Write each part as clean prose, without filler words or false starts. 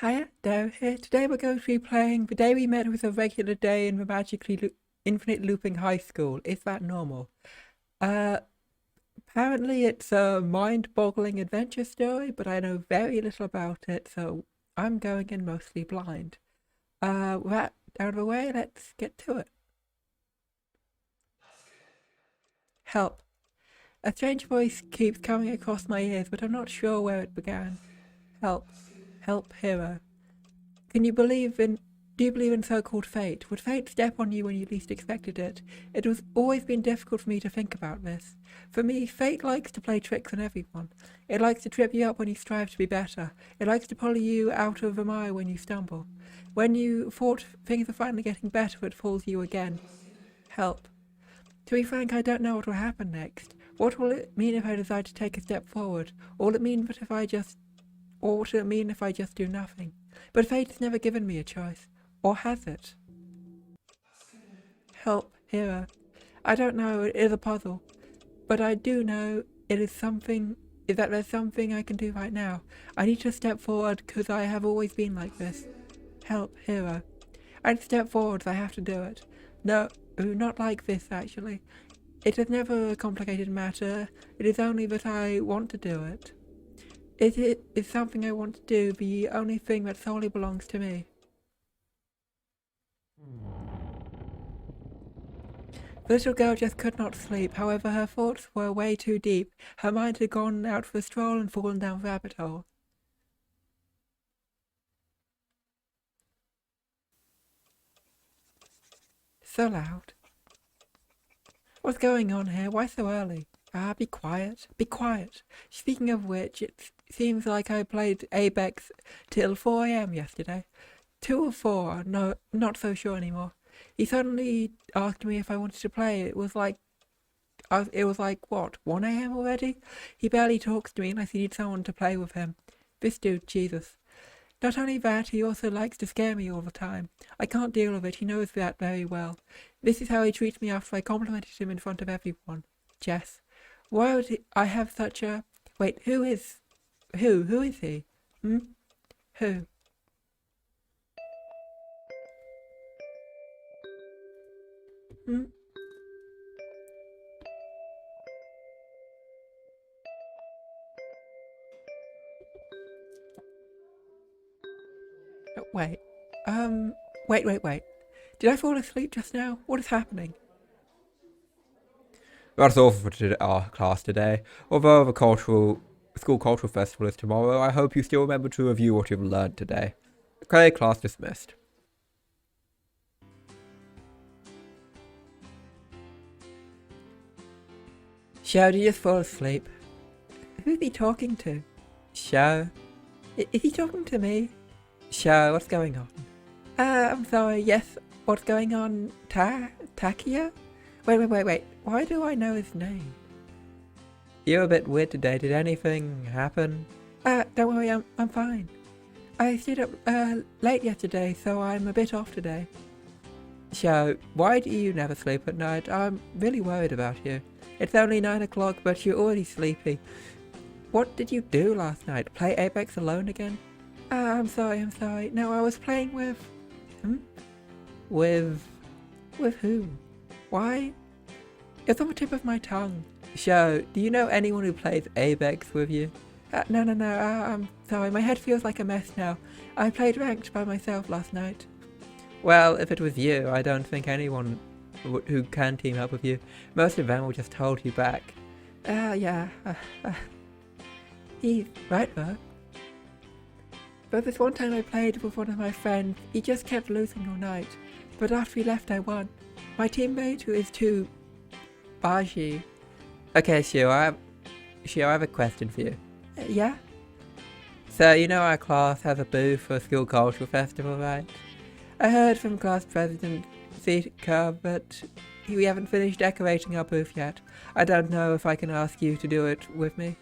Hiya, Dave here. Today we're going to be playing The Day We Met Was a Regular Day in the Infinite Looping High School. Is that normal? Uh, Apparently it's a mind-boggling adventure story, but I know very little about it, so I'm going in mostly blind. With that out of the way, let's get to it. Help. A strange voice keeps coming across my ears, but I'm not sure where it began. Help. Help, hero. Can you believe in... Do you believe in so-called fate? Would fate step on you when you least expected it? It has always been difficult for me to think about this. For me, fate likes to play tricks on everyone. It likes to trip you up when you strive to be better. It likes to pull you out of the mire when you stumble. When you thought things are finally getting better, it falls you again. Help. To be frank, I don't know what will happen next. What will it mean if I decide to take a step forward? Or will it mean that if I just... Or what will it mean if I just do nothing? But fate has never given me a choice. Or has it? Help, hero. I don't know, it is a puzzle. But I do know is that there's something I can do right now. I need to step forward because I have always been like this. Help, hero. I need to step forward, I have to do it. No, not like this actually. It is never a complicated matter. It is only that I want to do it. It is something I want to do, the only thing that solely belongs to me. The little girl just could not sleep, however her thoughts were way too deep. Her mind had gone out for a stroll and fallen down the rabbit hole. So loud. What's going on here? Why so early? Be quiet. Be quiet. Speaking of which, it seems like I played Apex till 4 AM yesterday. 2 or 4, no, not so sure anymore. He suddenly asked me if I wanted to play. It was like, what, 1 AM already? He barely talks to me unless he needs someone to play with him. This dude, Jesus. Not only that, he also likes to scare me all the time. I can't deal with it, he knows that very well. This is how he treats me after I complimented him in front of everyone. Jess. Why would I have such a... Wait, who is he? Who? Hmm? Wait. Wait. Did I fall asleep just now? What is happening? That's all for our class today. Although the school cultural festival is tomorrow, I hope you still remember to review what you've learned today. Okay, class dismissed. Xiao, did you just fall asleep? Who's he talking to? Xiao? Is he talking to me? Xiao, what's going on? I'm sorry, yes, what's going on? Takia? Wait. Why do I know his name? You're a bit weird today. Did anything happen? Don't worry, I'm fine. I stayed up late yesterday, so I'm a bit off today. Xiao, why do you never sleep at night? I'm really worried about you. It's only 9 o'clock, but you're already sleepy. What did you do last night? Play Apex alone again? I'm sorry. No, I was playing with... With who? Why? It's on the tip of my tongue. Xiao, do you know anyone who plays Apex with you? No, I'm sorry, my head feels like a mess now. I played ranked by myself last night. Well, if it was you, I don't think anyone who can team up with you. Most of them will just hold you back. Yeah. He's right though. But this one time I played with one of my friends, he just kept losing all night. But after he left, I won. My teammate, who is too... Baji. Okay, Xiao, I have a question for you. Yeah? So, you know our class has a booth for a school cultural festival, right? I heard from class president Zika, but we haven't finished decorating our booth yet. I don't know if I can ask you to do it with me.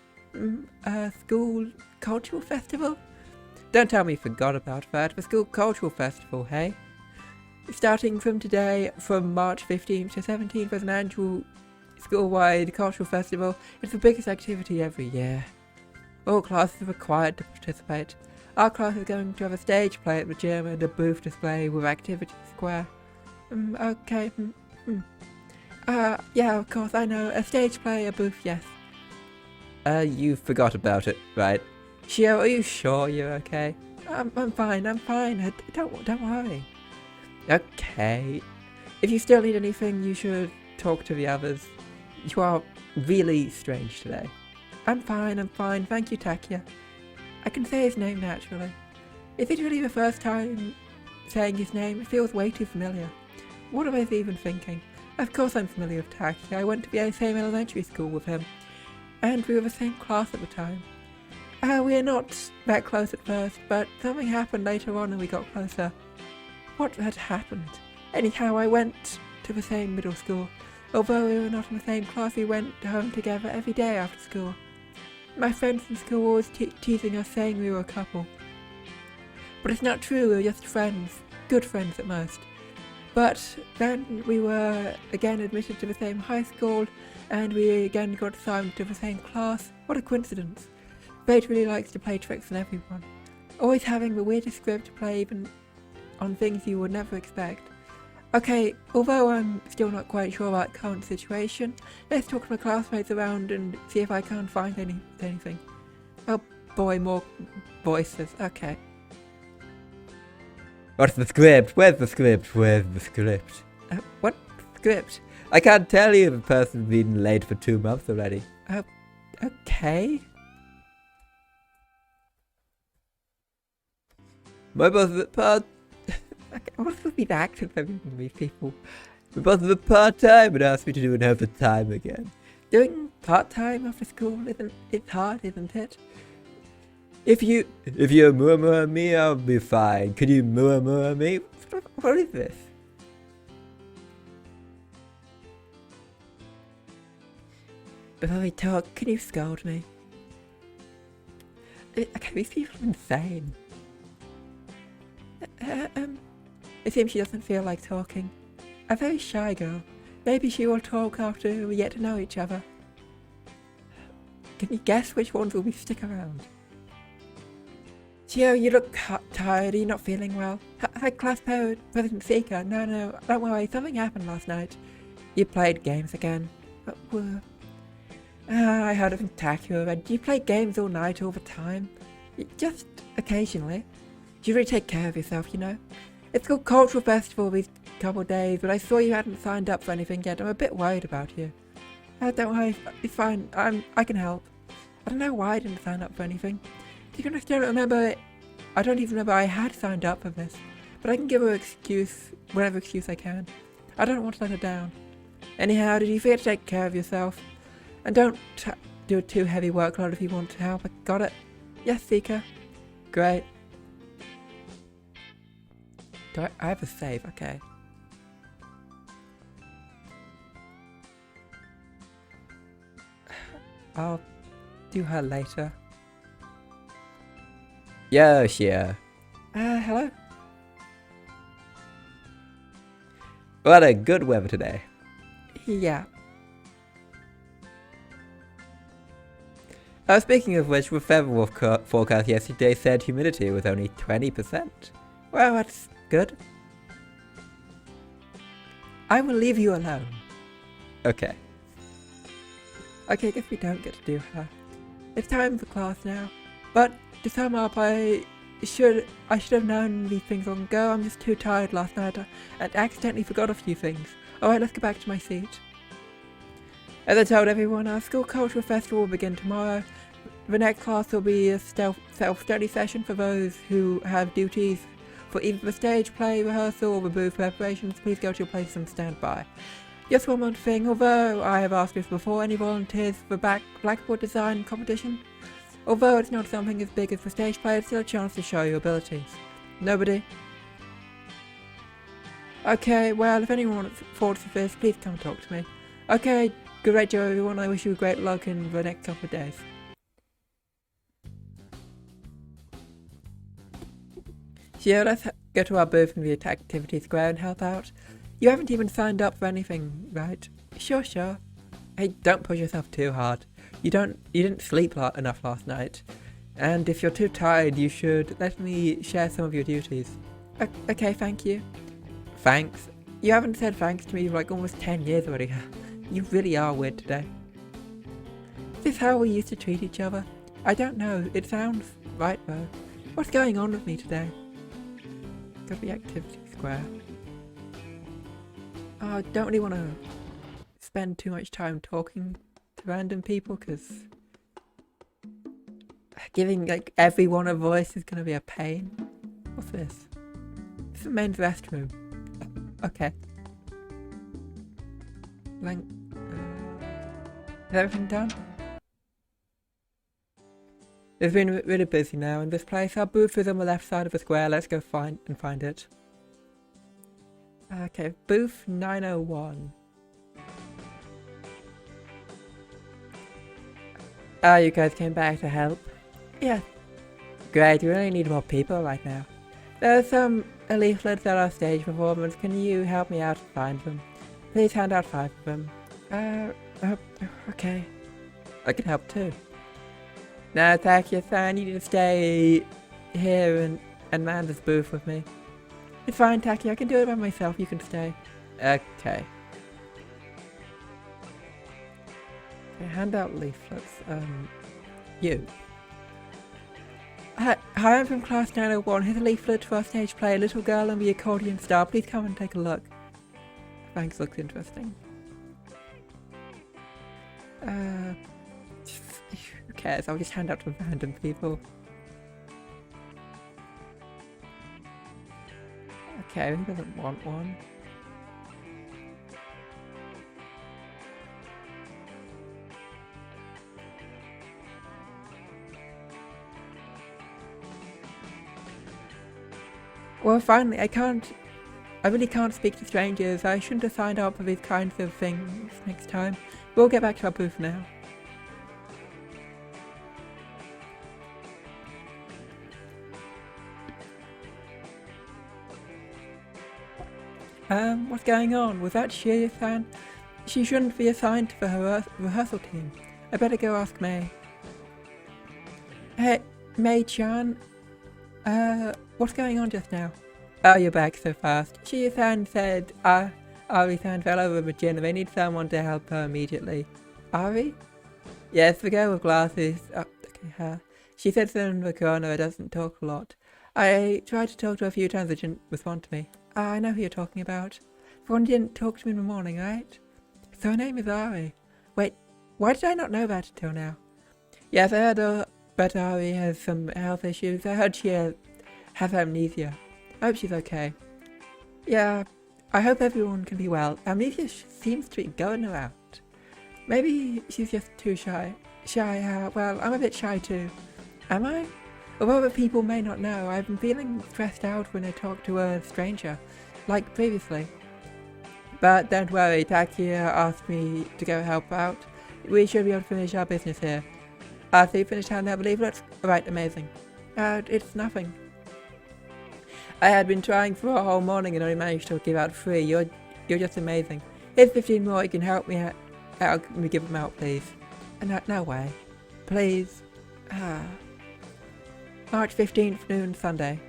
School cultural festival? Don't tell me you forgot about that. The school cultural festival, hey? Starting from today, from March 15th to 17th, there's an annual school-wide cultural festival. It's the biggest activity every year. All classes are required to participate. Our class is going to have a stage play at the gym and a booth display with activity square. Okay. Yeah, of course, I know. A stage play, a booth, yes. You forgot about it, right? Shio, are you sure you're okay? I'm fine. Don't worry. Okay. If you still need anything, you should talk to the others. You are really strange today. I'm fine. Thank you, Takia. I can say his name naturally. Is it really the first time saying his name? It feels way too familiar. What am I even thinking? Of course I'm familiar with Takia. I went to the same elementary school with him. And we were the same class at the time. We are not that close at first, but something happened later on and we got closer. What had happened? Anyhow, I went to the same middle school. Although we were not in the same class, we went home together every day after school. My friends in school were always teasing us, saying we were a couple. But it's not true, we were just friends. Good friends at most. But then we were again admitted to the same high school, and we again got assigned to the same class. What a coincidence. Fate really likes to play tricks on everyone. Always having the weirdest script to play even on things you would never expect. Okay, although I'm still not quite sure about the current situation, let's talk to my classmates around and see if I can't find anything. Oh boy, more voices, okay. What's the script? Where's the script? What script? I can't tell you if a person's been late for 2 months already. Okay. My boss of the part... Okay, what's with the accent from these people? My boss of the part-time and asked me to do an overtime again. Doing part-time after school it's hard, isn't it? If you murmur me, I'll be fine. Could you murmur me? What is this? Before we talk, can you scold me? Okay, these people are insane. It seems she doesn't feel like talking. A very shy girl. Maybe she will talk after we get to know each other. Can you guess which ones will we stick around? Gio, you look tired. Are you not feeling well? Hi, class President Seeker. No, don't worry. Something happened last night. You played games again. I heard of Takia. Do you play games all night, all the time? Just occasionally. You really take care of yourself, you know? It's called Cultural Festival these couple of days, but I saw you hadn't signed up for anything yet. I'm a bit worried about you. Don't worry, it's fine. I can help. I don't know why I didn't sign up for anything. To be honest, I don't remember. I don't even remember I had signed up for this. But I can give her an excuse, whatever excuse I can. I don't want to let her down. Anyhow, did you forget to take care of yourself? And don't do a too heavy workload if you want to help. I got it. Yes, Seeker. Great. Do I have a save? Okay. I'll do her later. Yes, yeah. Hello? What a good weather today. Yeah. Speaking of which, the weather forecast yesterday said humidity was only 20%. Well, that's good. I will leave you alone. Okay. Okay, I guess we don't get to do her. It's time for class now. But to sum up, I should have known these things long ago. I'm just too tired last night and accidentally forgot a few things. Alright, let's get back to my seat. As I told everyone, our school cultural festival will begin tomorrow. The next class will be a self-study session for those who have duties for either the stage play, rehearsal, or the booth preparations. Please go to your place and stand by. Just one more thing, although I have asked this before, any volunteers for blackboard design competition? Although it's not something as big as the stage play, it's still a chance to show your abilities. Nobody? Okay, well, if anyone thoughts of this, please come talk to me. Okay, great job everyone, I wish you great luck in the next couple of days. So yeah, let's go to our booth in the activity square and help out. You haven't even signed up for anything, right? Sure. Hey, don't push yourself too hard. You didn't sleep enough last night. And if you're too tired, you should let me share some of your duties. Okay, thank you. Thanks. You haven't said thanks to me for like almost 10 years already. You really are weird today. Is this how we used to treat each other? I don't know. It sounds right though. What's going on with me today? Go to the activity square. I don't really want to spend too much time talking to random people because giving like everyone a voice is going to be a pain. What's this? This is the men's restroom. Okay. Like, is everything done? It's been really busy now in this place. Our booth is on the left side of the square. Let's go find it. Okay, booth 901. Oh, you guys came back to help? Yeah. Great, we really need more people right now. There are some leaflets at our stage performance. Can you help me out to find them? Please hand out 5 of them. Okay. I can help too. No, thank you, San. You need to stay here and man this booth with me. It's fine, Taki. I can do it by myself. You can stay. Okay. Okay, hand out leaflets. You. Hi, I'm from class 901. Here's a leaflet for our stage play. A little girl on the accordion star. Please come and take a look. Thanks, looks interesting. Who cares? I'll just hand out to random people. Okay, who doesn't want one? Well, finally, I really can't speak to strangers. I shouldn't have signed up for these kinds of things next time. We'll get back to our booth now. What's going on? Was that she assigned? She shouldn't be assigned to the rehearsal team. I better go ask May. Hey, May-chan? What's going on just now? Oh, you're back so fast. Shi-san said, Ari-san fell over with Jin and they need someone to help her immediately. Ari? Yes, the girl with glasses. Oh, okay, her. She said in the corner doesn't talk a lot. I tried to talk to her a few times, but she didn't respond to me. I know who you're talking about. The one who didn't talk to me in the morning, right? So her name is Ari. Wait, why did I not know that until now? Yes, I heard but Ari has some health issues. I heard she has amnesia. I hope she's okay. Yeah, I hope everyone can be well. Amnesia seems to be going around. Maybe she's just too shy. Well, I'm a bit shy too. Am I? Although other people may not know, I've been feeling stressed out when I talk to a stranger, like previously. But don't worry, Takia asked me to go help out. We should be able to finish our business here. So you finished handing out the leaflets? Right, amazing. It's nothing. I had been trying for a whole morning and only managed to give out 3. You're just amazing. Here's 15 more. You can help me out. Let me give them out, please. No way. Please. March 15th, noon, Sunday.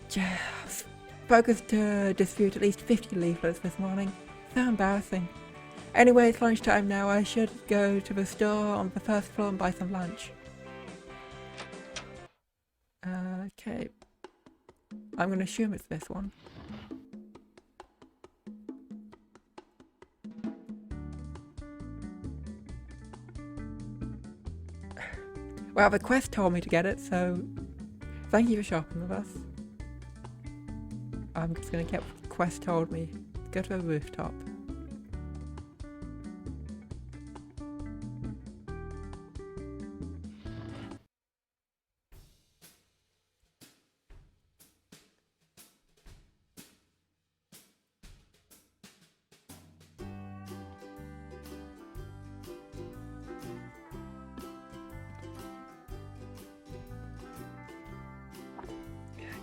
Just focused to distribute at least 50 leaflets this morning. So embarrassing. Anyway, it's lunchtime now. I should go to the store on the first floor and buy some lunch. Okay. I'm going to assume it's this one. Well, the quest told me to get it, so thank you for shopping with us. I'm just going to get what the quest told me. Go to the rooftop.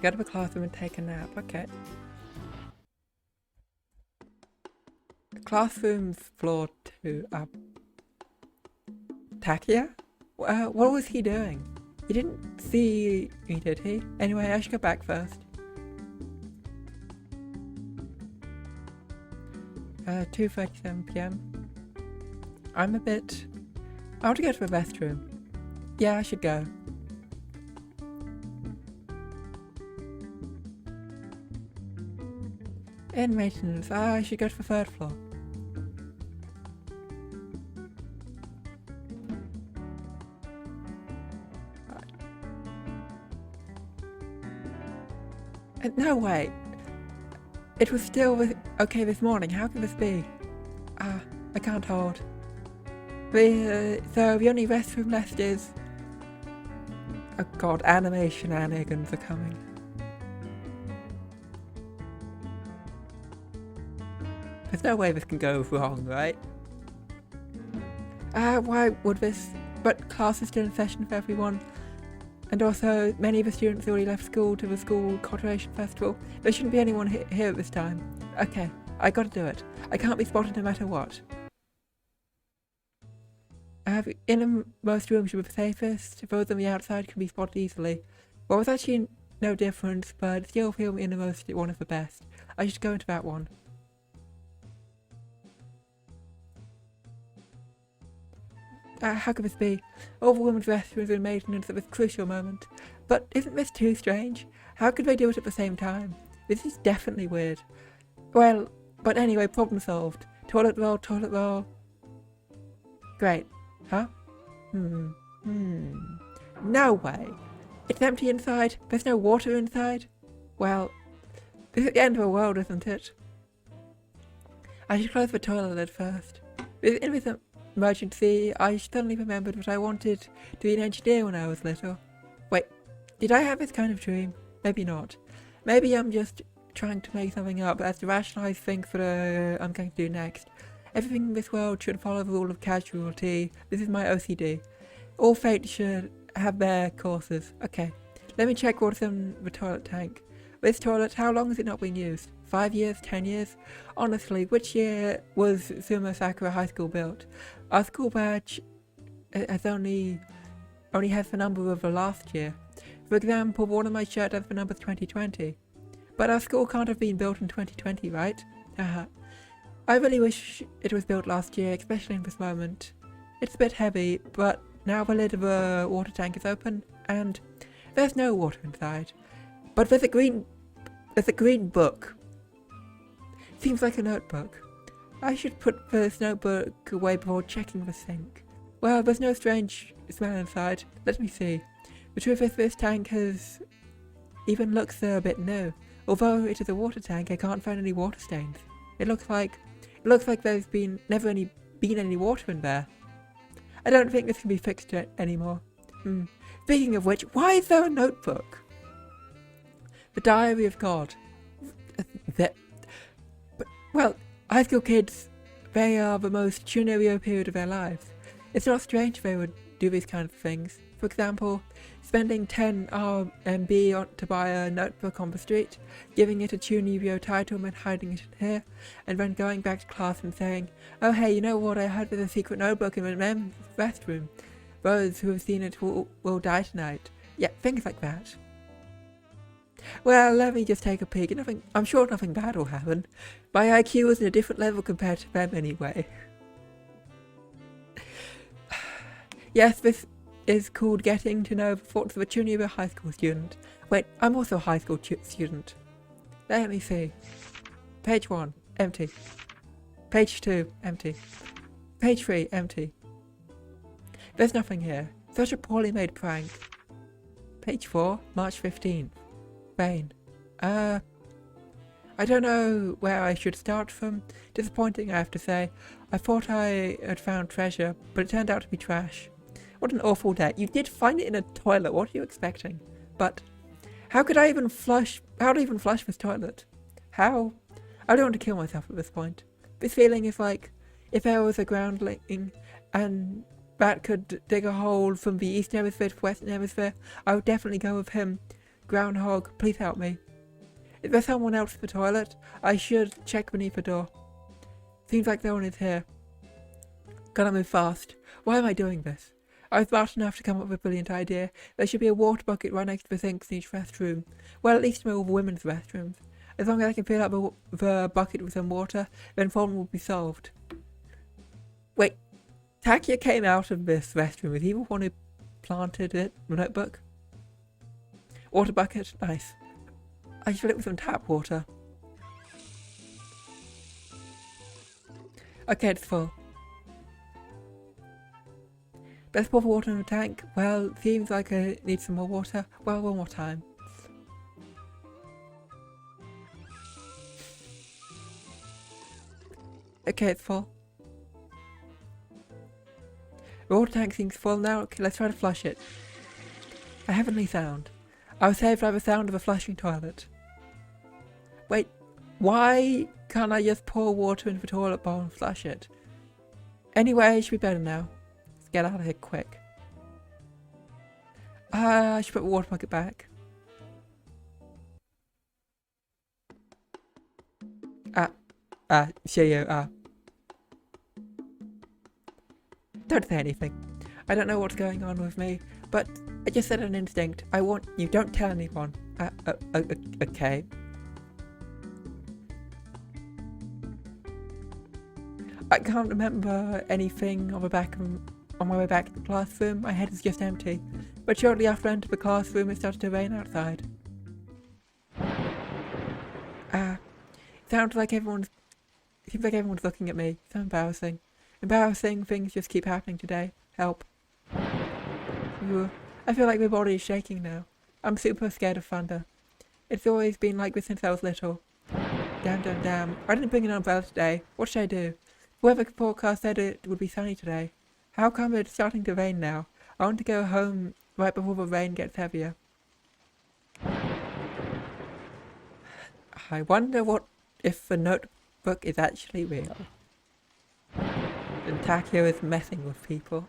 Go to the classroom and take a nap. Okay. Classroom's floor 2. Takia? What was he doing? He didn't see me, did he? Anyway, I should go back first. 2:37 p.m. I want to go to the restroom. Yeah, I should go. In maintenance. I should go to the 3rd floor. No way. It was still okay this morning. How can this be? I can't hold. So the only restroom left is... Oh god, anime shenanigans are coming. There's no way this can go wrong, right? Why would this? But class is still in session for everyone. And also, many of the students already left school to the school cultivation festival. There shouldn't be anyone here at this time. Okay, I gotta do it. I can't be spotted no matter what. The innermost room should be the safest. Those on the outside can be spotted easily. Well, it's actually no difference, but still feel the innermost one of the best. I should go into that one. How could this be? All the women's restrooms are in maintenance at this crucial moment. But isn't this too strange? How could they do it at the same time? This is definitely weird. Well, but anyway, problem solved. Toilet roll, toilet roll. Great. Huh? No way. It's empty inside. There's no water inside. Well, this is the end of the world, isn't it? I should close the toilet lid first. In this emergency, I suddenly remembered that I wanted to be an engineer when I was little. Wait, did I have this kind of dream? Maybe not. Maybe I'm just trying to make something up as to rationalize things that I'm going to do next. Everything in this world should follow the rule of casualty. This is my OCD. All fates should have their courses. Okay, let me check what's in the toilet tank. This toilet, how long has it not been used? 5 years? 10 years? Honestly, which year was Sumo Sakura High School built? Our school badge has only has the number of the last year. For example, one of my shirts has the number 2020. But our school can't have been built in 2020, right? Haha. I really wish it was built last year, especially in this moment. It's a bit heavy, but now the lid of the water tank is open, and there's no water inside. But there's a green book. Seems like a notebook. I should put this notebook away before checking the sink. Well, there's no strange smell inside. Let me see. The truth is, this tank even looks a bit new. Although it is a water tank, I can't find any water stains. It looks like there's never been any water in there. I don't think this can be fixed anymore. Speaking of which, why is there a notebook? The Diary of God. Well, high school kids, they are the most funereal period of their lives. It's not strange they would do these kinds of things. For example, spending 10 RMB to buy a notebook on the street, giving it a Chunibyo title and hiding it in here, and then going back to class and saying, "Oh hey, you know what, I heard there's a secret notebook in the men's restroom. Those who have seen it will die tonight." Yeah, things like that. Well, let me just take a peek. I'm sure nothing bad will happen. My IQ is in a different level compared to them anyway. Yes, this is called getting to know the thoughts of a junior high school student. Wait, I'm also a high school student. Let me see. Page 1, empty. Page 2, empty. Page 3, empty. There's nothing here. Such a poorly made prank. Page 4, March 15th. Rain. I don't know where I should start from. Disappointing, I have to say. I thought I had found treasure, but it turned out to be trash. What an awful day. You did find it in a toilet. What are you expecting? But how could I even flush? How to even flush this toilet? How? I don't want to kill myself at this point. This feeling is like if there was a groundling and that could dig a hole from the eastern hemisphere to the western hemisphere, I would definitely go with him. Groundhog, please help me. Is there someone else in the toilet? I should check beneath the door. Seems like no one is here. Gotta move fast. Why am I doing this? I was smart enough to come up with a brilliant idea. There should be a water bucket right next to the sinks in each restroom. Well, at least in all the women's restrooms. As long as I can fill up the bucket with some water, then the problem will be solved. Wait, Takia came out of this restroom. Is he the one who planted it? The notebook? Water bucket? Nice. I should fill it with some tap water. Okay, it's full. Let's pour the water in the tank. Well, seems like I need some more water. Well, one more time. Okay, it's full. The water tank seems full now. Okay, let's try to flush it. A heavenly sound. I was saved by the sound of a flushing toilet. Wait, why can't I just pour water into the toilet bowl and flush it? Anyway, it should be better now. Let's get out of here quick. I should put the water bucket back. Don't say anything. I don't know what's going on with me, but I just said an instinct. I want you, don't tell anyone. Okay. I can't remember anything on my way back to the classroom. My head is just empty. But shortly after I entered the classroom, it started to rain outside. Seems like everyone's looking at me. So embarrassing. Embarrassing things just keep happening today. Help. I feel like my body is shaking now. I'm super scared of thunder. It's always been like this since I was little. Damn. I didn't bring an umbrella today. What should I do? Weather forecast said it would be sunny today. How come it's starting to rain now? I want to go home right before the rain gets heavier. I wonder what if the notebook is actually real. And Takio is messing with people.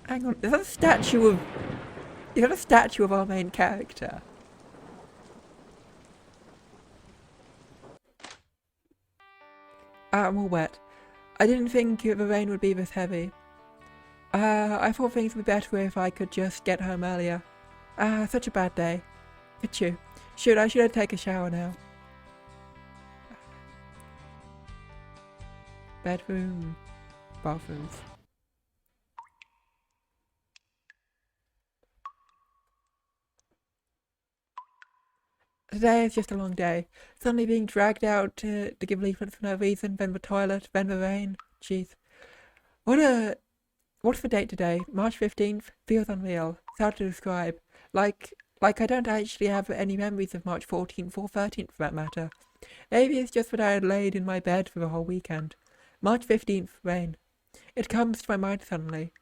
Hang on, is that a statue of our main character? I'm all wet. I didn't think the rain would be this heavy. I thought things would be better if I could just get home earlier. Such a bad day. Achoo. I should take a shower now. Bedroom. Bathrooms. Today is just a long day. Suddenly being dragged out to give leaflets for no reason, then the toilet, then the rain. Jeez. What's the date today? March 15th? Feels unreal. It's hard to describe. Like I don't actually have any memories of March 14th or 13th for that matter. Maybe it's just that I had laid in my bed for the whole weekend. March 15th, rain. It comes to my mind suddenly.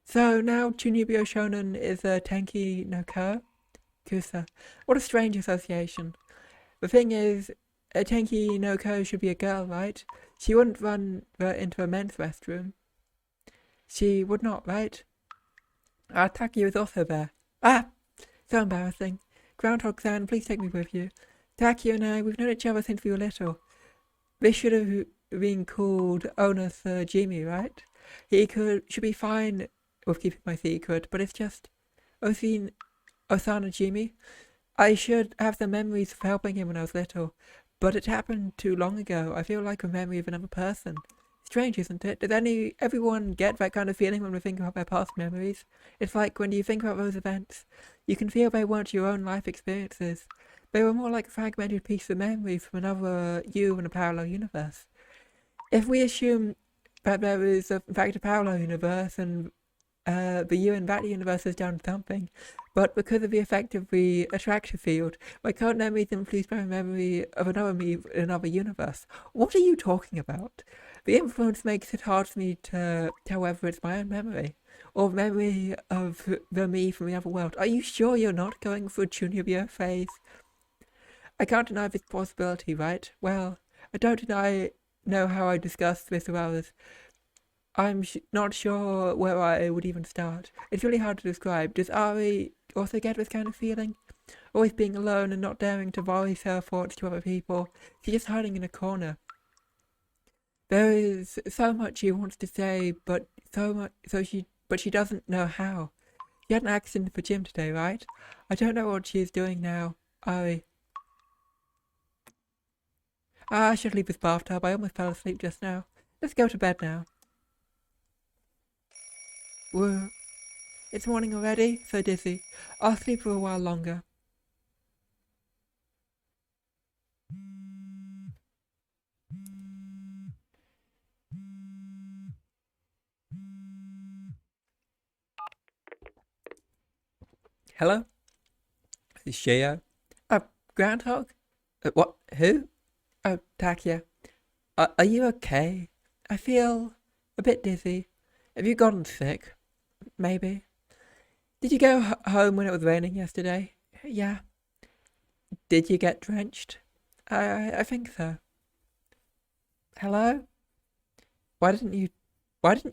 So now Chunibyo Shonen is a Tenki no Kusa. What a strange association. The thing is, a Tenki no Ko should be a girl, right? She wouldn't run into a men's restroom. She would not, right? Taki was also there. So embarrassing. Groundhog-san, please take me with you. Taki and I, we've known each other since we were little. This should have been called Onus Jimmy, right? He should be fine with keeping my secret, but it's just Osana Jimmy. I should have the memories of helping him when I was little, but it happened too long ago. I feel like a memory of another person. Strange, isn't it? Does everyone get that kind of feeling when we think about their past memories? It's like when you think about those events, you can feel they weren't your own life experiences. They were more like a fragmented piece of memory from another you in a parallel universe. If we assume that there is in fact a parallel universe and the you in that universe has done something, but because of the effect of the attractive field, my current memory is influenced by a memory of another me in another universe. What are you talking about? The influence makes it hard for me to tell whether it's my own memory or memory of the me from the other world. Are you sure you're not going through a Chunibyo phase? I can't deny this possibility, right? Well, I don't know how I discussed this with others. I'm not sure where I would even start. It's really hard to describe. Does Ari also get this kind of feeling? Always being alone and not daring to voice her thoughts to other people. She's just hiding in a corner. There is so much she wants to say, but she doesn't know how. She had an accident for gym today, right? I don't know what she is doing now. I should leave this bathtub. I almost fell asleep just now. Let's go to bed now. Whoa. It's morning already? So dizzy. I'll sleep for a while longer. Hello? Is Sheo? Groundhog? What? Who? Oh, Takia. Are you okay? I feel a bit dizzy. Have you gotten sick? Maybe. Did you go home when it was raining yesterday? Yeah. Did you get drenched? I think so. Hello? Why didn't you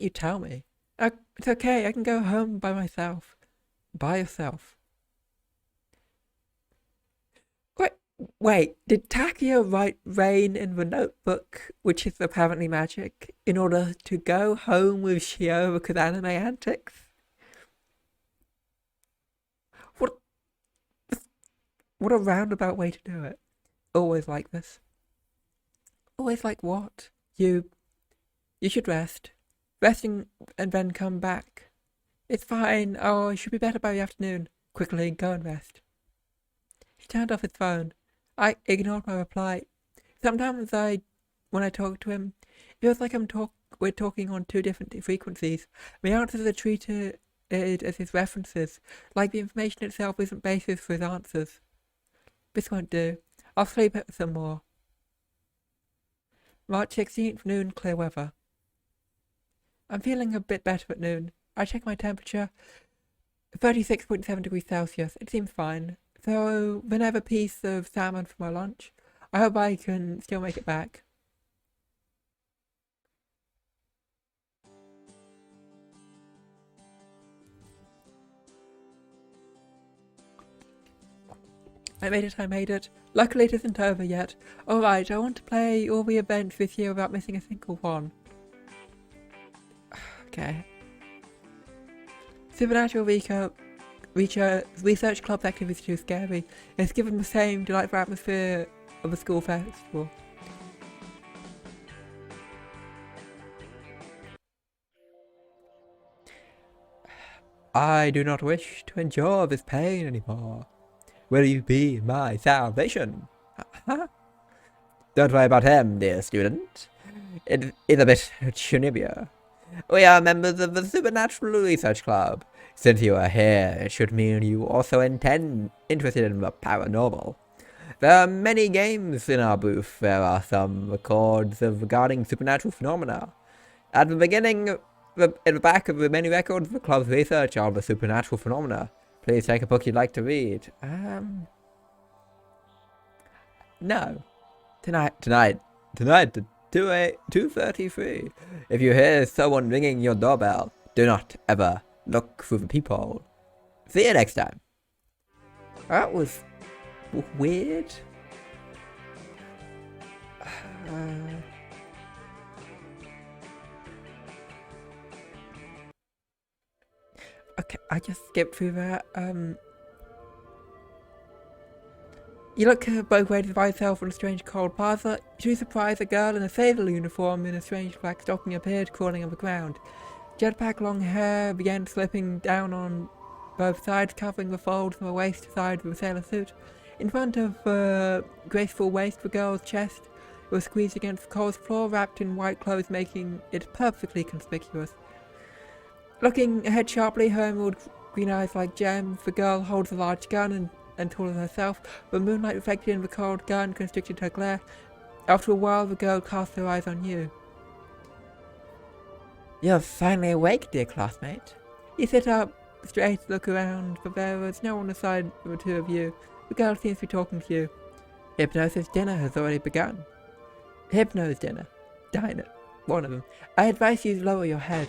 tell me? It's okay, I can go home by myself. By yourself. Wait, did Takia write rain in the notebook, which is apparently magic, in order to go home with Shio because anime antics? What a roundabout way to do it. Always like this. Always like what? You should rest. Resting and then come back. It's fine. Oh, it should be better by the afternoon. Quickly, go and rest. He turned off his phone. I ignored my reply. Sometimes when I talk to him, it feels like we're talking on two different frequencies. My answers are treated as his references, like the information itself isn't basis for his answers. This won't do. I'll sleep some more. March 16th, noon, clear weather. I'm feeling a bit better at noon. I check my temperature. 36.7 degrees Celsius. It seems fine. So, then I have a piece of salmon for my lunch. I hope I can still make it back. I made it. Luckily it isn't over yet. Alright, I want to play all the events this year without missing a single one. Okay. Supernatural Research Club's activity is too scary. It's given the same delightful atmosphere of a school festival. I do not wish to endure this pain anymore. Will you be my salvation? Don't worry about him, dear student. It is a bit chunibia. We are members of the Supernatural Research Club. Since you are here, it should mean you also interested in the paranormal. There are many games in our booth. There are some records regarding supernatural phenomena. At the beginning, in the back of the many records of the club's research on the supernatural phenomena. Please take a book you'd like to read. No. Tonight at 2:33. If you hear someone ringing your doorbell, do not ever look through the peephole. See you next time. That was weird. Okay, I just skipped through that. You look both ways by yourself on a strange cold plaza. To your surprise, a girl in a sailor uniform in a strange black stocking appeared crawling on the ground. Jetpack long hair began slipping down on both sides, covering the folds from the waist side of the sailor suit. In front of the graceful waist, the girl's chest was squeezed against the cold floor, wrapped in white clothes, making it perfectly conspicuous. Looking ahead sharply, her emerald green eyes like gems, the girl holds a large gun and taller than herself. The moonlight reflected in the cold gun constricted her glare. After a while, the girl cast her eyes on you. You're finally awake, dear classmate. You sit up straight, look around, but there was no one aside of the two of you. The girl seems to be talking to you. Hypnosis dinner has already begun. Hypnosis dinner. Diner. One of them. I advise you to lower your head.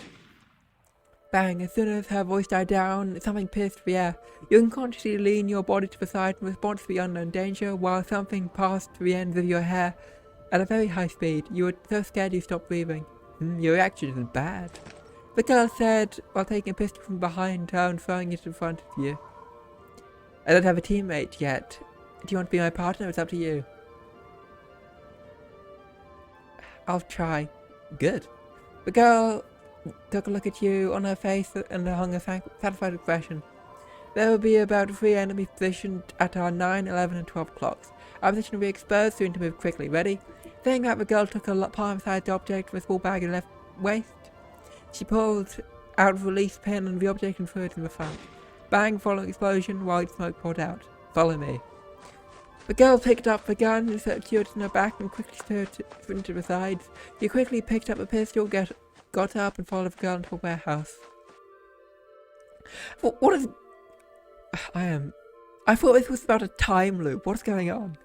Bang! As soon as her voice died down, something pierced the air. You unconsciously lean your body to the side in response to the unknown danger, while something passed the ends of your hair at a very high speed. You were so scared you stopped breathing. Your reaction is bad. The girl said while taking a pistol from behind her and throwing it in front of you. I don't have a teammate yet. Do you want to be my partner? It's up to you. I'll try. Good. The girl took a look at you on her face and hung a satisfied expression. There will be about 3 enemies positioned at our 9, 11 and 12 clocks. Our position will be exposed, soon to move quickly. Ready? Saying that, the girl took a palm-sized object from a small bag in her left waist. She pulled out the release pin and the object and threw it in the front. Bang, following explosion, white smoke poured out. Follow me. The girl picked up the gun and secured it in her back and quickly sprinted to the sides. You quickly picked up the pistol, got up and followed the girl into a warehouse. What is... I thought this was about a time loop. What's going on?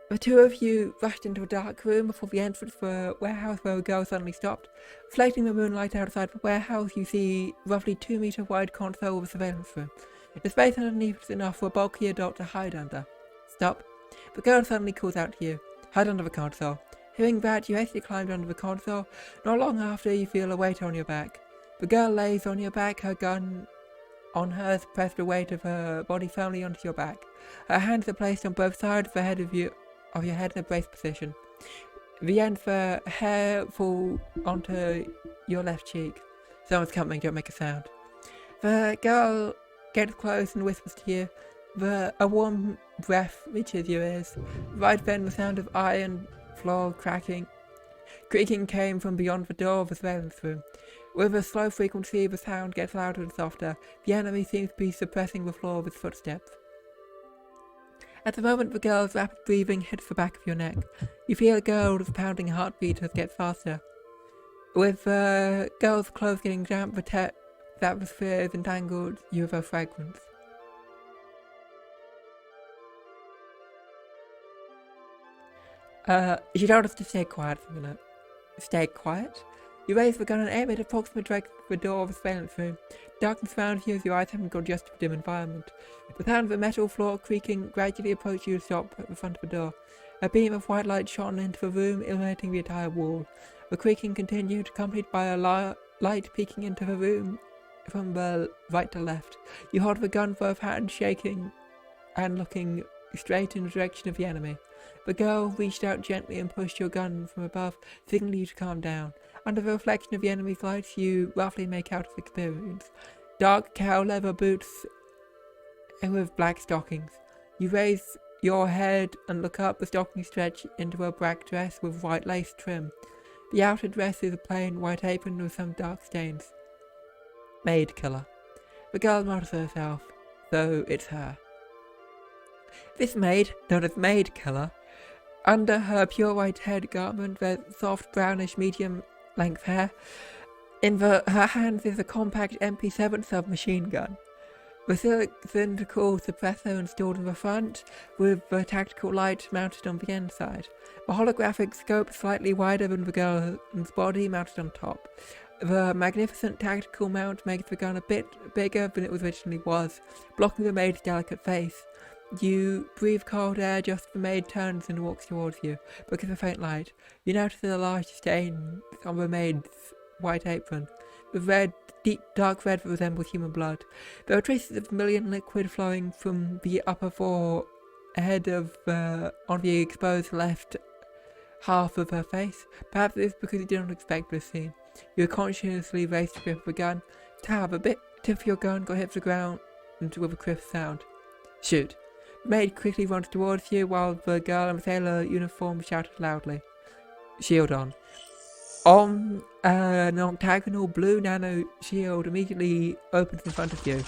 The two of you rushed into a dark room before the entrance of a warehouse where a girl suddenly stopped. Reflecting the moonlight outside the warehouse, you see roughly 2-meter wide console with a surveillance room. The space underneath is enough for a bulky adult to hide under. Stop. The girl suddenly calls out to you. Hide under the console. Hearing that, you hastily climbed under the console. Not long after, you feel a weight on your back. The girl lays on your back, her gun on her to press the weight of her body firmly onto your back. Her hands are placed on both sides of your head in a brace position. The ends of her hair fall onto your left cheek. Someone's coming, don't make a sound. The girl gets close and whispers to you. A warm breath reaches your ears. Right then, the sound of iron floor creaking came from beyond the door of the surveillance room. With a slow frequency, the sound gets louder and softer. The enemy seems to be suppressing the floor with footsteps. At the moment, the girl's rapid breathing hits the back of your neck. You feel a girl's pounding heartbeat as it gets faster. With the girl's clothes getting damp, the atmosphere is entangled you with her fragrance. She told us to stay quiet for a minute. Stay quiet? You raise the gun and aim it approximately directly at the door of the surveillance room. Darkness surrounds you as your eyes haven't got used to the dim environment. The sound of the metal floor creaking gradually approaches you to stop at the front of the door. A beam of white light shone into the room, illuminating the entire wall. The creaking continued, accompanied by a light peeking into the room from the right to left. You hold the gun with both hands, shaking and looking straight in the direction of the enemy. The girl reached out gently and pushed your gun from above, signaling you to calm down. Under the reflection of the enemy's lights, you roughly make out his experience. Dark cow leather boots with black stockings. You raise your head and look up. The stockings stretch into a black dress with white lace trim. The outer dress is a plain white apron with some dark stains. Maid killer. The girl mutters to herself, so it's her. This maid, known as maid killer, under her pure white head garment with soft brownish medium-length hair, in her hands is a compact MP7 submachine gun. The cylindrical suppressor installed in the front, with the tactical light mounted on the inside. The holographic scope slightly wider than the girl's body mounted on top. The magnificent tactical mount makes the gun a bit bigger than it originally was, blocking the maid's delicate face. You breathe cold air just as the maid turns and walks towards you. Because of a faint light, you notice a large stain on the maid's white apron, with dark red that resembles human blood. There are traces of vermilion liquid flowing from the upper forehead on the exposed left half of her face. Perhaps it's because you didn't expect this scene. You consciously raised the grip of the gun. Tab, a bit tip of your gun got hit the ground with a crisp sound. Shoot. The maid quickly runs towards you while the girl in the sailor uniform shouted loudly. Shield on. On an octagonal blue nano shield immediately opens in front of you.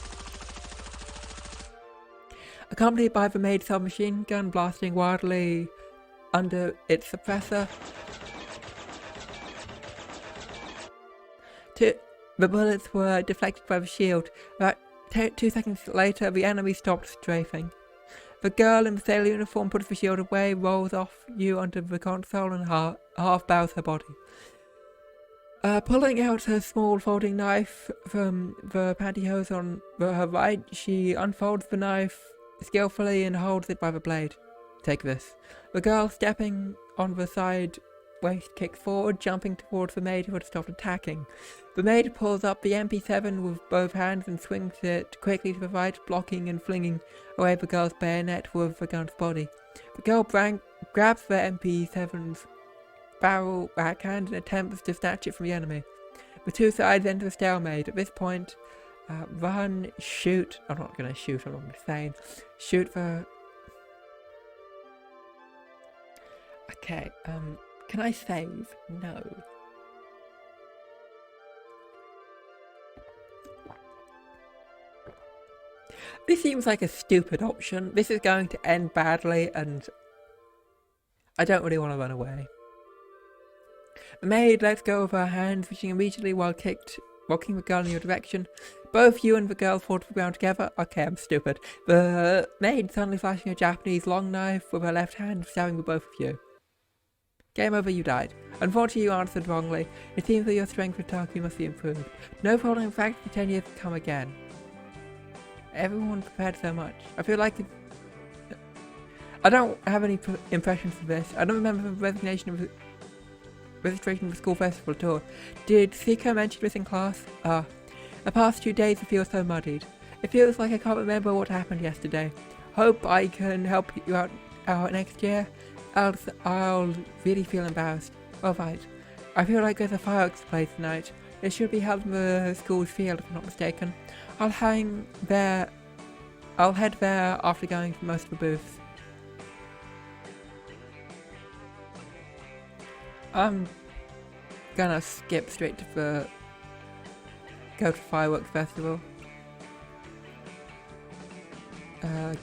Accompanied by the maid's submachine gun blasting wildly under its suppressor. The bullets were deflected by the shield. About 2 seconds later, the enemy stopped strafing. The girl in the sailor uniform puts the shield away, rolls off you onto the console and half bows her body. Pulling out her small folding knife from the pantyhose on her right, she unfolds the knife skillfully and holds it by the blade. Take this. The girl, stepping on the side waist kicks forward, jumping towards the maid who had stopped attacking. The maid pulls up the MP7 with both hands and swings it quickly to the right, blocking and flinging away the girl's bayonet with the gun's body. The girl grabs the MP7's barrel backhand and attempts to snatch it from the enemy. The two sides enter a stalemate. At this point, run, shoot. I'm not going to shoot, I'm not saying. Shoot the... Okay, can I save? No. This seems like a stupid option. This is going to end badly and I don't really want to run away. The maid lets go of her hand, switching immediately while rocking the girl in your direction. Both you and the girl fall to the ground together. Okay, I'm stupid. The maid suddenly flashing a Japanese long knife with her left hand, stabbing the both of you. Game over, you died. Unfortunately, you answered wrongly. It seems that your strength with Taku must be improved. No problem, in fact, for 10 years to come again. Everyone prepared so much. I feel like I don't have any impressions of this. I don't remember the registration of the school festival at all. Did Sika mention this in class? The past 2 days I feel so muddied. It feels like I can't remember what happened yesterday. Hope I can help you out next year. Else I'll really feel embarrassed. Alright. I feel like there's a fireworks place tonight. It should be held in the school's field if I'm not mistaken. I'll head there after going to most of the booths. I'm gonna skip straight to the go to fireworks festival.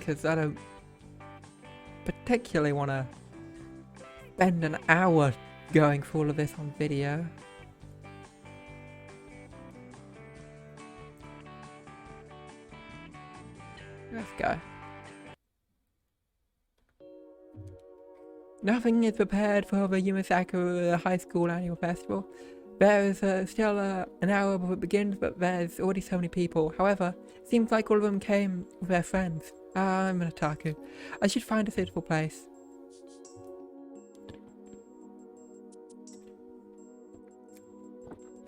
Cause I don't particularly wanna spend an hour going through all of this on video. Let's go. Nothing is prepared for the Yumasaka High School annual festival. There is still an hour before it begins, but there's already so many people. However, it seems like all of them came with their friends. I'm an otaku. I should find a suitable place.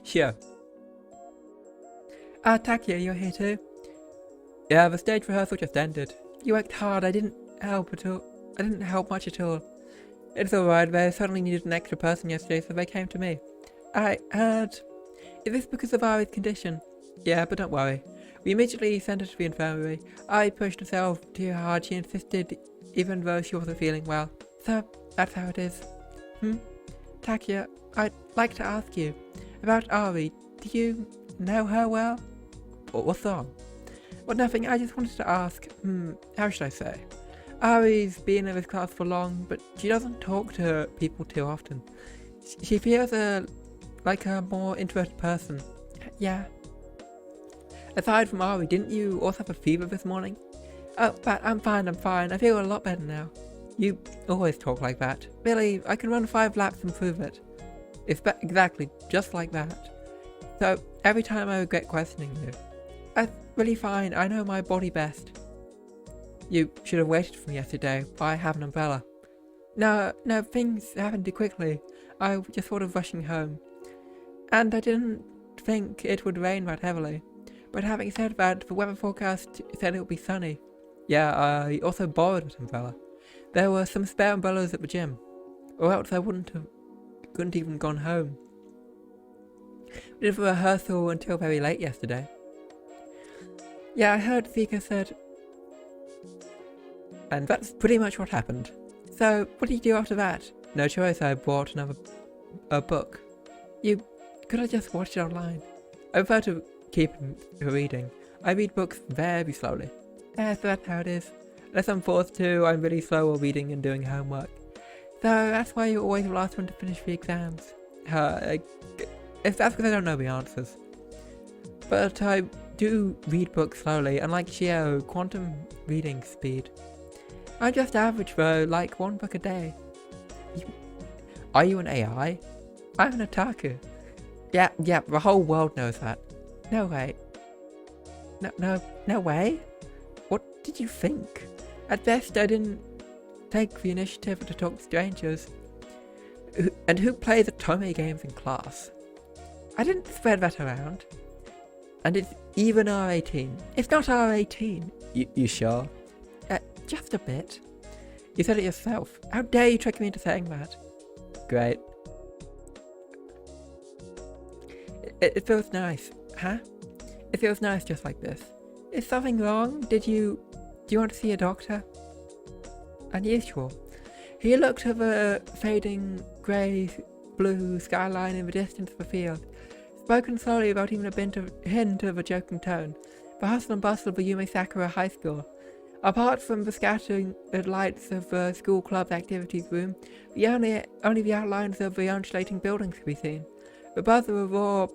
Sure. Takia, you're here too? Yeah, the stage rehearsal just ended. You worked hard, I didn't help much at all. It's alright, they certainly needed an extra person yesterday, so they came to me. I heard... Is this because of Ari's condition? Yeah, but don't worry. We immediately sent her to the infirmary. Ari pushed herself too hard, she insisted, even though she wasn't feeling well. So, that's how it is. Takia, I'd like to ask you. About Ari, do you know her well? What's wrong? Well, nothing, I just wanted to ask, how should I say? Ari's been in this class for long, but she doesn't talk to people too often. She feels like a more introverted person. Yeah. Aside from Ari, didn't you also have a fever this morning? Oh, but I'm fine. I feel a lot better now. You always talk like that. Really, I can run 5 laps and prove it. It's exactly just like that. So, every time I regret questioning you. That's really fine, I know my body best. You should have waited for me yesterday. I have an umbrella. No, things happened too quickly. I was just sort of rushing home. And I didn't think it would rain that heavily. But having said that, the weather forecast said it would be sunny. Yeah, I also borrowed an umbrella. There were some spare umbrellas at the gym. Or else I couldn't even gone home. We did the rehearsal until very late yesterday. Yeah, I heard Zika said... And that's pretty much what happened. So, what did you do after that? No choice, I bought a book. You could have just watched it online. I prefer to keep reading. I read books very slowly. So that's how it is. Unless I'm forced to, I'm really slow while reading and doing homework. So that's why you're always the last one to finish the exams. If that's because I don't know the answers. But I do read books slowly, unlike Shio, quantum reading speed. I'm just average though, like 1 book a day. Are you an AI? I'm an otaku. Yeah, the whole world knows that. No way. No way? What did you think? At best, I didn't take the initiative to talk to strangers. And who plays Atome games in class? I didn't spread that around. And it's even R18. It's not R18. You sure? Just a bit. You said it yourself. How dare you trick me into saying that? Great. It feels nice, huh? It feels nice just like this. Is something wrong? Do you want to see a doctor? Unusual. He looked at the fading grey-blue skyline in the distance of the field, spoken slowly without even a hint of a joking tone. The hustle and bustle of the Yume Sakura High School. Apart from the scattering lights of the school club's activities room, only the outlines of the undulating buildings could be seen. The buzz of a roar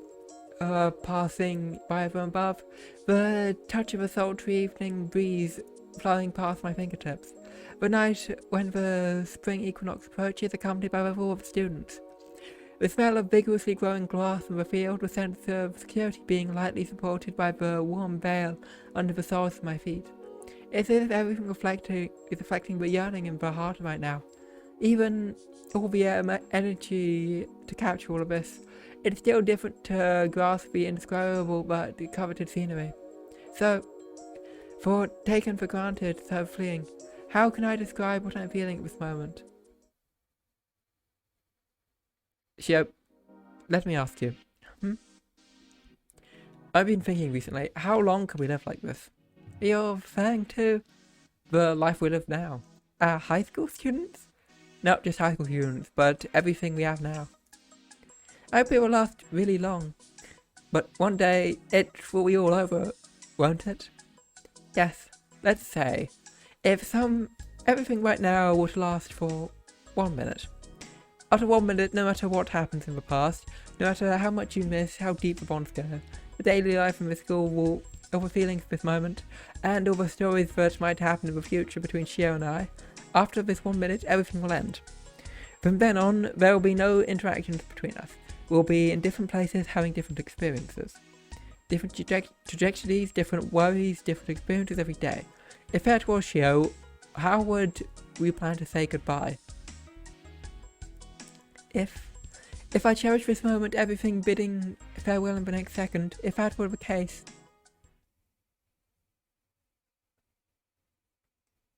passing by from above, the touch of a sultry evening breeze flowing past my fingertips. The night when the spring equinox approaches, accompanied by the roar of students. The smell of vigorously growing grass in the field, the sense of security being lightly supported by the warm veil under the soles of my feet. It's as if everything is reflecting the yearning in the heart right now. Even all the energy to capture all of this, it's still different to grasp the indescribable but coveted scenery. So, for taken for granted, so fleeing, how can I describe what I'm feeling at this moment? Shio, let me ask you. I've been thinking recently, how long can we live like this? You're referring to the life we live now. High school students? Not just high school students, but everything we have now. I hope it will last really long. But one day, it will be all over, won't it? Yes, let's say, if everything right now were to last for 1 minute. After 1 minute, no matter what happens in the past, no matter how much you miss, how deep the bonds go, the daily life in the school will, all the feelings of this moment, and all the stories that might happen in the future between Shio and I, after this 1 minute, everything will end. From then on, there will be no interactions between us. We'll be in different places having different experiences. Different trajectories, different worries, different experiences every day. If that was Shio, how would we plan to say goodbye? If I cherish this moment, everything bidding farewell in the next second, if that were the case...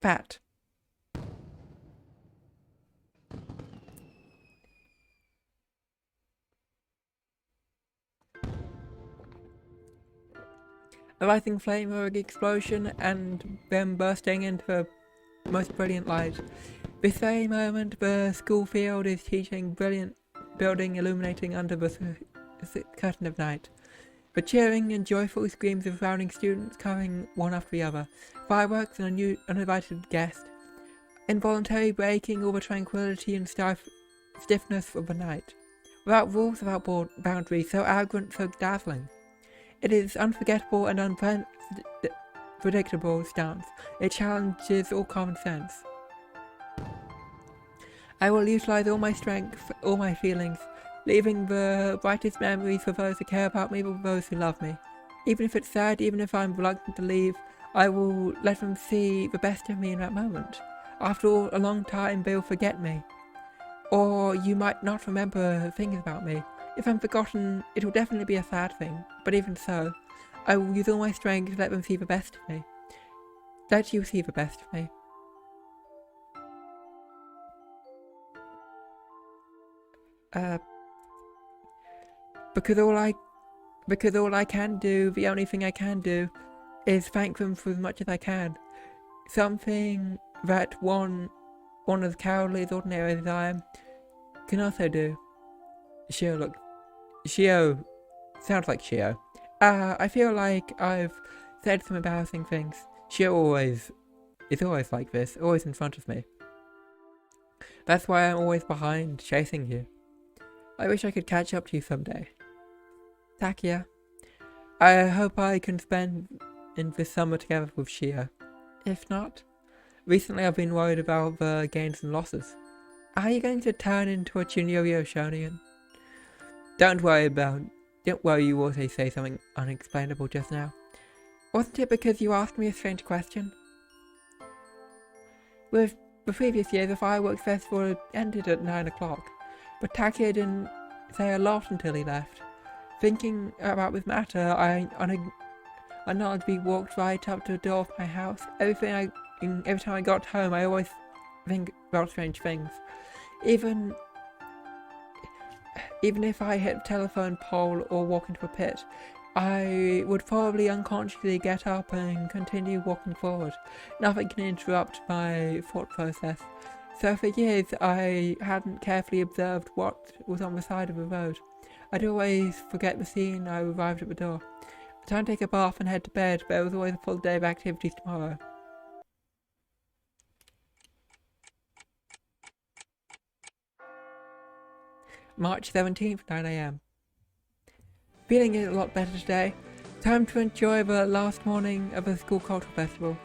That. A rising flame or an explosion, and then bursting into the most brilliant light. This very moment, the school field is teaching brilliant building illuminating under the curtain of night. The cheering and joyful screams of surrounding students coming one after the other. Fireworks and a new uninvited guest. Involuntary breaking all the tranquility and stiffness of the night. Without rules, without boundaries, so arrogant, so dazzling. It is unforgettable and unpredictable stance. It challenges all common sense. I will utilize all my strength, all my feelings, leaving the brightest memories for those who care about me, for those who love me. Even if it's sad, even if I'm reluctant to leave, I will let them see the best of me in that moment. After all, a long time they will forget me. Or you might not remember things about me. If I'm forgotten, it will definitely be a sad thing, but even so, I will use all my strength to let them see the best of me. Let you see the best of me. Because all I can do, the only thing I can do, is thank them for as much as I can. Something that one as cowardly as ordinary as I am, can also do. Shio sounds like Shio. I feel like I've said some embarrassing things. Shio is always like this, always in front of me. That's why I'm always behind, chasing you. I wish I could catch up to you someday. Takia, I hope I can spend in this summer together with Shio. If not, recently I've been worried about the gains and losses. Are you going to turn into a Chunryō Shonen? Don't worry, you also say something unexplainable just now. Wasn't it because you asked me a strange question? With the previous year, the fireworks festival ended at 9 o'clock. but Takia didn't say a lot until he left. Thinking about this matter, I nodded, walked right up to the door of my house. Every time I got home, I always think about strange things. Even if I hit a telephone pole or walk into a pit, I would probably unconsciously get up and continue walking forward. Nothing can interrupt my thought process. So for years, I hadn't carefully observed what was on the side of the road. I'd always forget the scene I arrived at the door. Time to take a bath and head to bed, but it was always a full day of activities tomorrow. March 17th, 9 AM. Feeling a lot better today. Time to enjoy the last morning of the school cultural festival.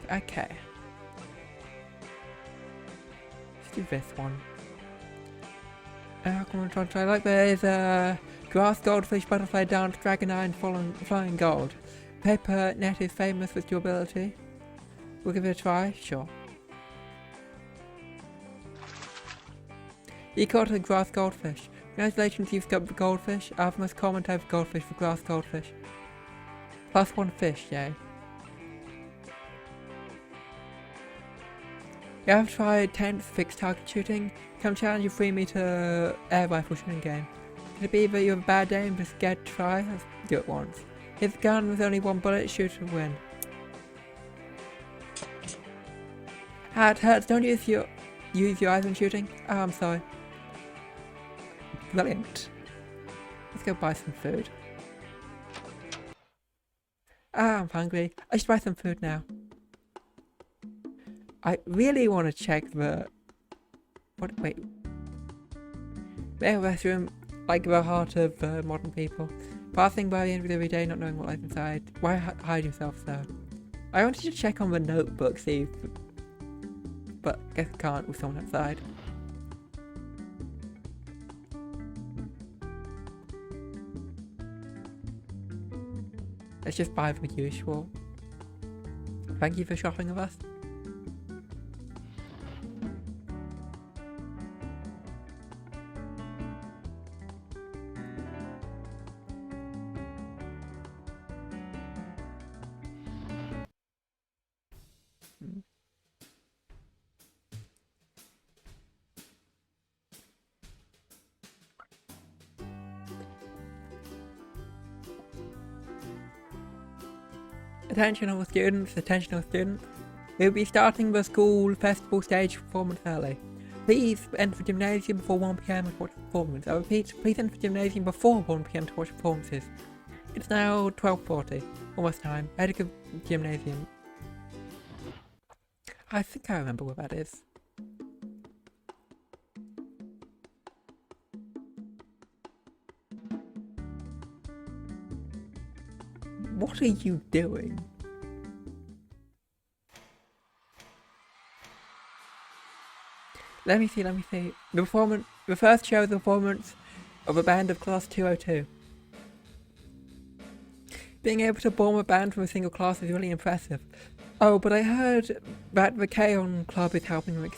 Okay. Let's do this one. I like there is a grass, goldfish, butterfly dance, dragon eye, and flying gold. Paper net is famous with durability. We'll give it a try, sure. You caught a grass goldfish. Congratulations, you've got the goldfish. I have the most common type of goldfish, the grass goldfish. Plus one fish, yay. You have tried tense fixed target shooting? Come challenge a 3-meter air rifle shooting game. Could it be that you have a bad day and just scared to try? Let's do it once. Hit the gun with only one bullet, shoot to win. It hurts, don't use your eyes when shooting. Oh, I'm sorry. Brilliant. Let's go buy some food. Ah, I'm hungry. I should buy some food now. I really want to check the... Wait. Their restroom, like the heart of modern people. Passing by the end of every day, not knowing what lies inside. Why hide yourself so? I wanted to check on the notebook, see if... But I guess I can't with someone outside. Let's just buy the usual. Thank you for shopping with us. Attention all students. We'll be starting the school festival stage performance early. Please enter the gymnasium before 1 PM to watch the performance. I repeat, please enter the gymnasium before 1 PM to watch performances. It's now 12:40, almost time. Head to the gymnasium. I think I remember where that is. What are you doing? Let me see. The first show is the performance of a band of class 202. Being able to form a band from a single class is really impressive. Oh, but I heard that the K-On! Club is helping them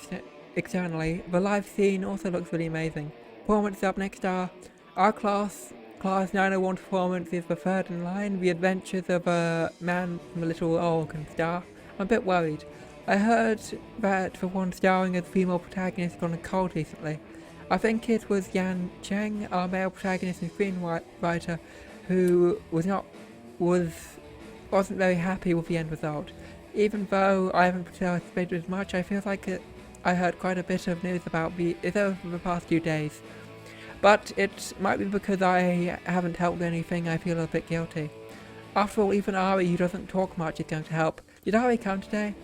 externally. The live scene also looks really amazing. Performance up next are our Class 901 performance is the third in line. The Adventures of a Man from a Little Organ star. I'm a bit worried. I heard that the one starring as female protagonist gone cold recently. I think it was Yan Cheng, our male protagonist and screenwriter, who wasn't very happy with the end result. Even though I haven't participated as much, I feel like I heard quite a bit of news about it over the past few days. But it might be because I haven't helped anything, I feel a bit guilty. After all, even Ari, who doesn't talk much, is going to help. Did Ari come today?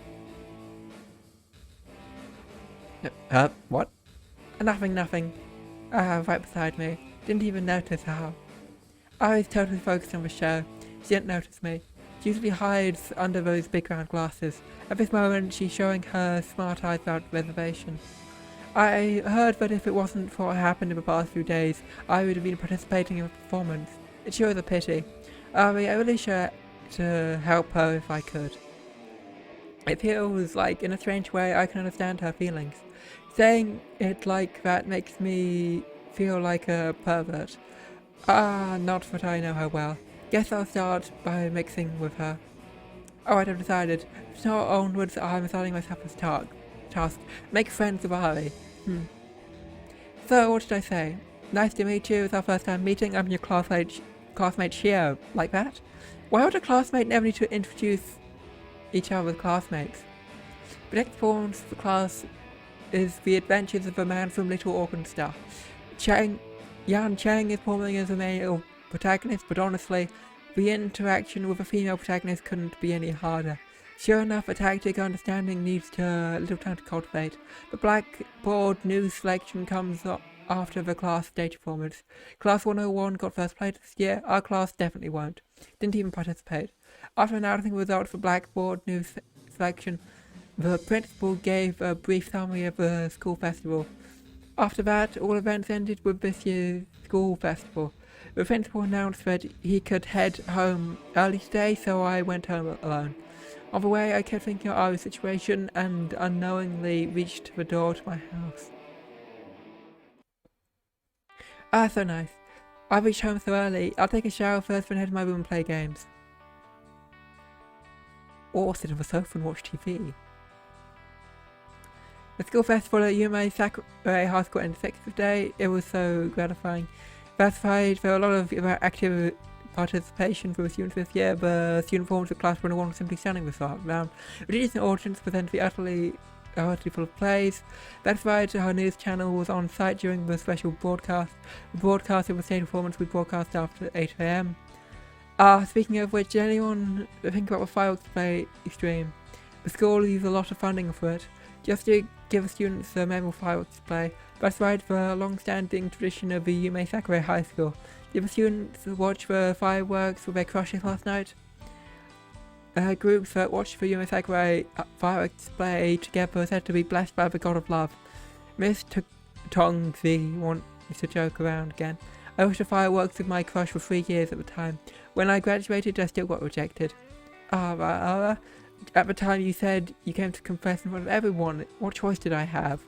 What? Nothing. Right beside me. Didn't even notice how. Ari's totally focused on the show. She didn't notice me. She usually hides under those big round glasses. At this moment, she's showing her smart eyes without reservation. I heard that if it wasn't for what happened in the past few days, I would have been participating in the performance. It sure is a pity. I really should to help her if I could. It feels like, in a strange way, I can understand her feelings. Saying it like that makes me feel like a pervert. Not that I know her well. Guess I'll start by mixing with her. Alright, I've decided. From now onwards, I'm assigning myself this task. Make friends with Ali. So, what should I say? Nice to meet you. It's our first time meeting. I'm your classmate Shio. Like that? Why would a classmate never need to introduce each other as classmates? The next performance for class is The Adventures of a Man from Little Orphan Star. Yan Chang is performing as a male protagonist, but honestly, the interaction with a female protagonist couldn't be any harder. Sure enough, a tactic understanding needs a little time to cultivate. The Blackboard news selection comes after the class stage performance. Class 101 got first place this year. Our class definitely won't. Didn't even participate. After announcing the results for Blackboard news selection, the principal gave a brief summary of the school festival. After that, all events ended with this year's school festival. The principal announced that he could head home early today, so I went home alone. On the way, I kept thinking of our situation and unknowingly reached the door to my house. So nice. I reached home so early. I'll take a shower first, then head to my room and play games. Or sit on the sofa and watch TV. The school festival at Yume Sakurai High School ended 6th day. It was so gratifying. That's right, there were a lot of active participation from the students this year. The student performance of Class 101 was simply stunning this round. The decent audience presented the utterly full of plays. That's right, our news channel was on site during the special broadcast. The broadcast of the stage performance we broadcast after 8 AM. Speaking of which, did anyone think about the fireworks display stream? The school used a lot of funding for it, just to give the students a memorable fireworks display. That's right, the long-standing tradition of the Yume Sakurai High School. Did the students watch the fireworks with their crushes last night? Groups that watched the Yume Sakurai fireworks display together are said to be blessed by the god of love. Miss Tongzi wants to joke around again. I watched the fireworks with my crush for 3 years at the time. When I graduated, I still got rejected. At the time you said you came to confess in front of everyone. What choice did I have?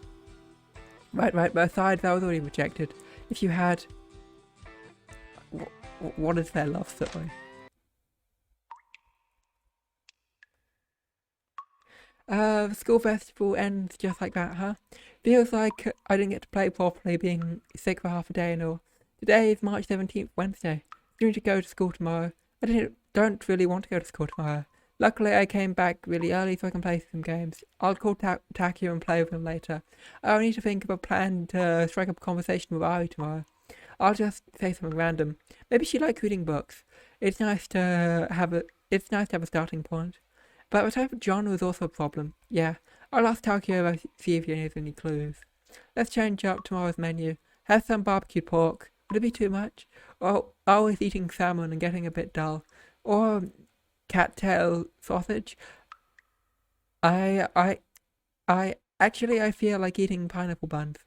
Right, but besides, I was already rejected. If you had... What is their love story? The school festival ends just like that, huh? Feels like I didn't get to play properly, being sick for half a day and all. Today is March 17th, Wednesday. I need to go to school tomorrow. I don't really want to go to school tomorrow. Luckily, I came back really early so I can play some games. I'll call Takio and play with him later. I'll need to think of a plan to strike up a conversation with Ari tomorrow. I'll just say something random. Maybe she likes reading books. It's nice to have a starting point. But the type of genre is also a problem. Yeah, I'll ask Takio to see if he has any clues. Let's change up tomorrow's menu. Have some barbecued pork. Would it be too much? Or always eating salmon and getting a bit dull. Or cattail sausage. I feel like eating pineapple buns.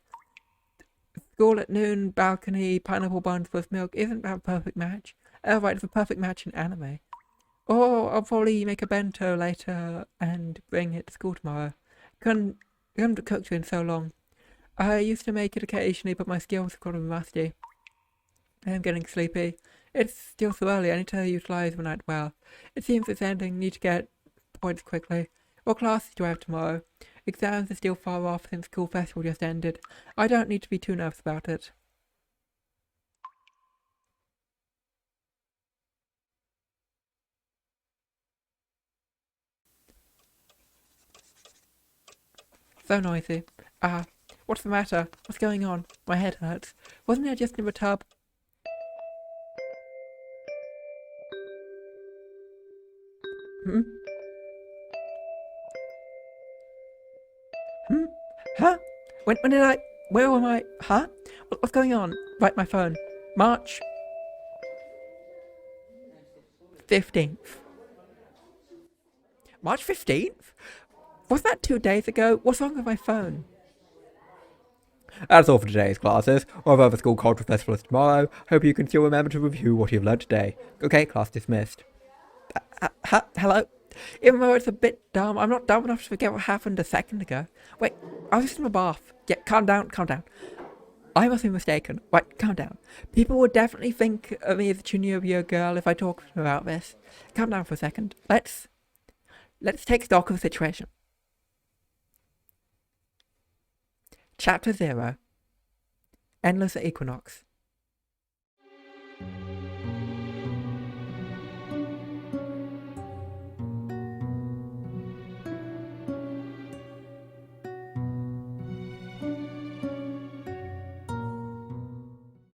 School at noon, balcony, pineapple buns with milk. Isn't that a perfect match? Oh right, it's a perfect match in anime. Or I'll probably make a bento later and bring it to school tomorrow. I haven't cooked it in so long. I used to make it occasionally, but my skills have gotten rusty. I am getting sleepy. It's still so early, I need to utilise the night well. It seems it's ending, need to get points quickly. What classes do I have tomorrow? Exams are still far off since school festival just ended. I don't need to be too nervous about it. So noisy. What's the matter? What's going on? My head hurts. Wasn't I just in the tub? Huh? Where am I? Huh? What's going on? Right, my phone. March 15th. March 15th? Was that 2 days ago? What's wrong with my phone? That's all for today's classes. Although the school culture festival is tomorrow, hope you can still remember to review what you've learned today. Okay, class dismissed. Hello? Even though it's a bit dumb, I'm not dumb enough to forget what happened a second ago. Wait, I was just in the bath. Yeah, calm down, calm down. I must be mistaken. Wait, calm down. People would definitely think of me as a junior year girl if I talked about this. Calm down for a second. Let's take stock of the situation. Chapter 0. Endless Equinox.